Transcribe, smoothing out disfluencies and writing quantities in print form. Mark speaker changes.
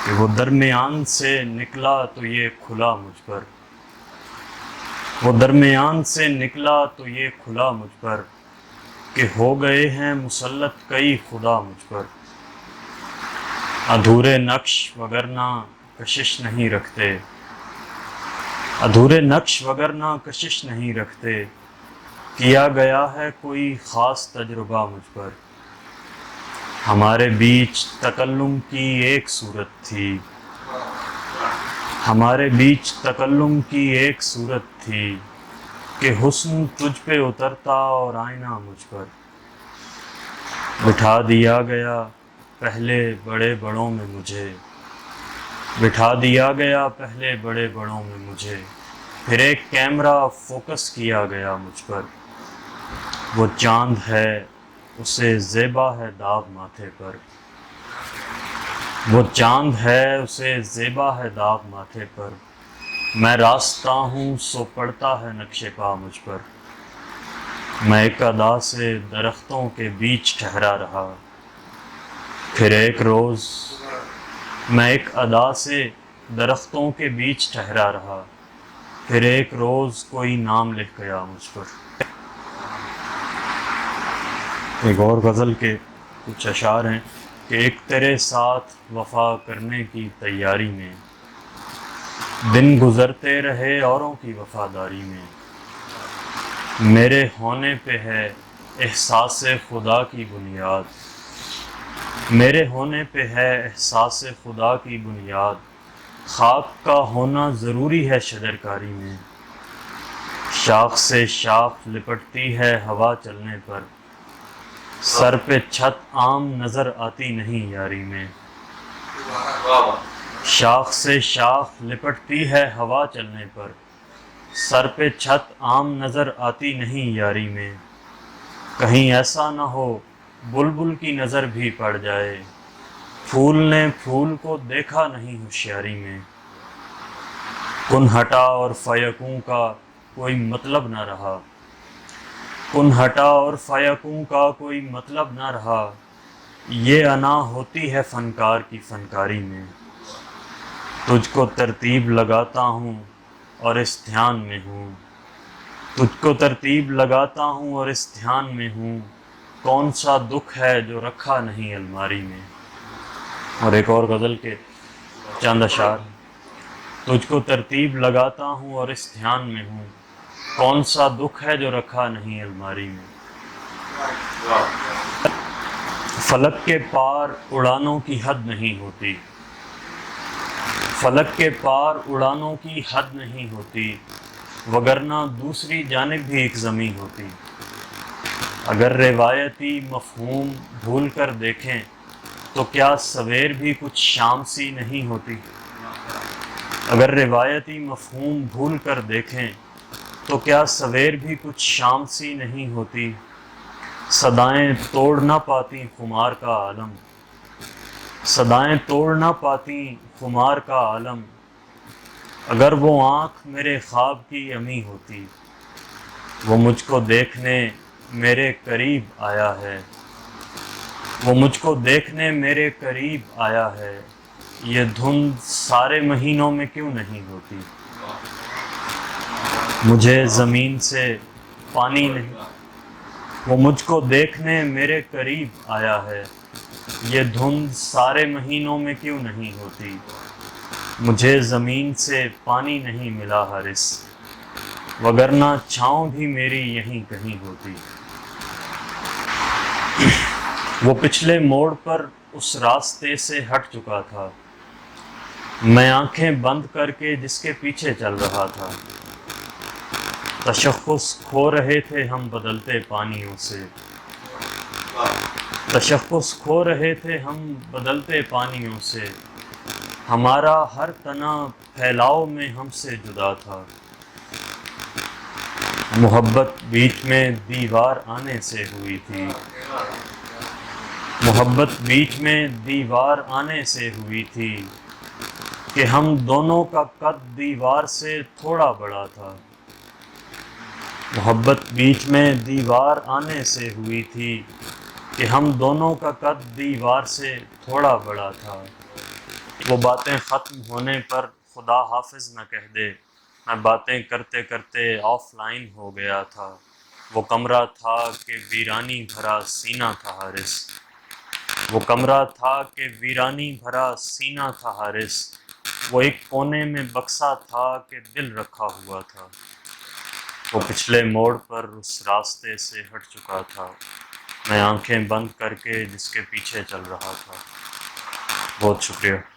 Speaker 1: کہ وہ درمیان سے نکلا تو یہ کھلا مجھ پر، وہ درمیان سے نکلا تو یہ کھلا مجھ پر، کہ ہو گئے ہیں مسلط کئی خدا مجھ پر۔ ادھورے نقش وگرنہ کشش نہیں رکھتے، ادھورے نقش وگرنہ کشش نہیں رکھتے، کیا گیا ہے کوئی خاص تجربہ مجھ پر۔ ہمارے بیچ تکلم کی ایک صورت تھی، ہمارے بیچ تکلم کی ایک صورت تھی، کہ حسن تجھ پہ اترتا اور آئینہ مجھ پر۔ بٹھا دیا گیا پہلے بڑے بڑوں میں مجھے، بٹھا دیا گیا پہلے بڑے بڑوں میں مجھے، پھر ایک کیمرہ فوکس کیا گیا مجھ پر۔ وہ چاند ہے اسے زیبا ہے داغ ماتھے پر، وہ چاند ہے اسے زیبا ہے داغ ماتھے پر، میں راستہ ہوں سو پڑتا ہے نقش پا مجھ پر۔ میں ایک ادا سے درختوں کے بیچ ٹھہرا رہا، پھر ایک روز میں ایک ادا سے درختوں کے بیچ ٹھہرا رہا، پھر ایک روز کوئی نام لکھ گیا مجھ پر۔ ایک اور غزل کے کچھ اشعار ہیں کہ ایک تیرے ساتھ وفا کرنے کی تیاری میں، دن گزرتے رہے اوروں کی وفاداری میں، میرے ہونے پہ ہے احساس خدا کی بنیاد، میرے ہونے پہ ہے احساس خدا کی بنیاد، خاک کا ہونا ضروری ہے شجرکاری میں، شاخ سے شاخ لپٹتی ہے ہوا چلنے پر، سر پہ چھت عام نظر آتی نہیں یاری میں، شاخ سے شاخ لپٹتی ہے ہوا چلنے پر، سر پہ چھت عام نظر آتی نہیں یاری میں، کہیں ایسا نہ ہو بلبل کی نظر بھی پڑ جائے، پھول نے پھول کو دیکھا نہیں ہوشیاری میں، کن ہٹا اور فیکوں کا کوئی مطلب نہ رہا، کن ہٹا اور فیکوں کا کوئی مطلب نہ رہا، یہ انا ہوتی ہے فنکار کی فنکاری میں، تجھ کو ترتیب لگاتا ہوں اور اس دھیان میں ہوں، تجھ کو ترتیب لگاتا ہوں اور اس دھیان میں ہوں، کون سا دکھ ہے جو رکھا نہیں الماری میں۔ اور ایک اور غزل کے چند اشعار، تجھ کو ترتیب لگاتا ہوں اور اس دھیان میں ہوں، کون سا دکھ ہے جو رکھا نہیں الماری میں۔ فلک کے پار اڑانوں کی حد نہیں ہوتی، فلک کے پار اڑانوں کی حد نہیں ہوتی، وگرنہ دوسری جانب بھی ایک زمین ہوتی، اگر روایتی مفہوم بھول کر دیکھیں تو کیا سویر بھی کچھ شام سی نہیں ہوتی، اگر روایتی مفہوم بھول کر دیکھیں تو کیا سویر بھی کچھ شام سی نہیں ہوتی، صدائیں توڑ نہ پاتی خمار کا عالم، صدائیں توڑ نہ پاتی خمار کا عالم، اگر وہ آنکھ میرے خواب کی امی ہوتی، وہ مجھ کو دیکھنے میرے قریب آیا ہے، وہ مجھ کو دیکھنے میرے قریب آیا ہے، یہ دھند سارے مہینوں میں کیوں نہیں ہوتی، مجھے زمین سے پانی نہیں، وہ مجھ کو دیکھنے میرے قریب آیا ہے، یہ دھند سارے مہینوں میں کیوں نہیں ہوتی، مجھے زمین سے پانی نہیں ملا حارث، وگرنہ چھاؤں بھی میری یہیں کہیں ہوتی۔ وہ پچھلے موڑ پر اس راستے سے ہٹ چکا تھا، میں آنکھیں بند کر کے جس کے پیچھے چل رہا تھا، تشخص کھو رہے تھے ہم بدلتے پانیوں سے، تشخص کھو رہے تھے ہم بدلتے پانیوں سے، ہمارا ہر تنا پھیلاؤ میں ہم سے جدا تھا، محبت بیچ میں دیوار آنے سے ہوئی تھی، محبت بیچ میں دیوار آنے سے ہوئی تھی، کہ ہم دونوں کا قد دیوار سے تھوڑا بڑا تھا، محبت بیچ میں دیوار آنے سے ہوئی تھی، کہ ہم دونوں کا قد دیوار سے تھوڑا بڑا تھا، وہ باتیں ختم ہونے پر خدا حافظ نہ کہہ دے، میں باتیں کرتے کرتے آف لائن ہو گیا تھا۔ وہ کمرہ تھا کہ ویرانی بھرا سینہ تھا حارس، وہ کمرہ تھا کہ ویرانی بھرا سینہ تھا حارس، وہ ایک کونے میں بکسا تھا کہ دل رکھا ہوا تھا۔ وہ پچھلے موڑ پر اس راستے سے ہٹ چکا تھا، میں آنکھیں بند کر کے جس کے پیچھے چل رہا تھا۔ بہت شکریہ۔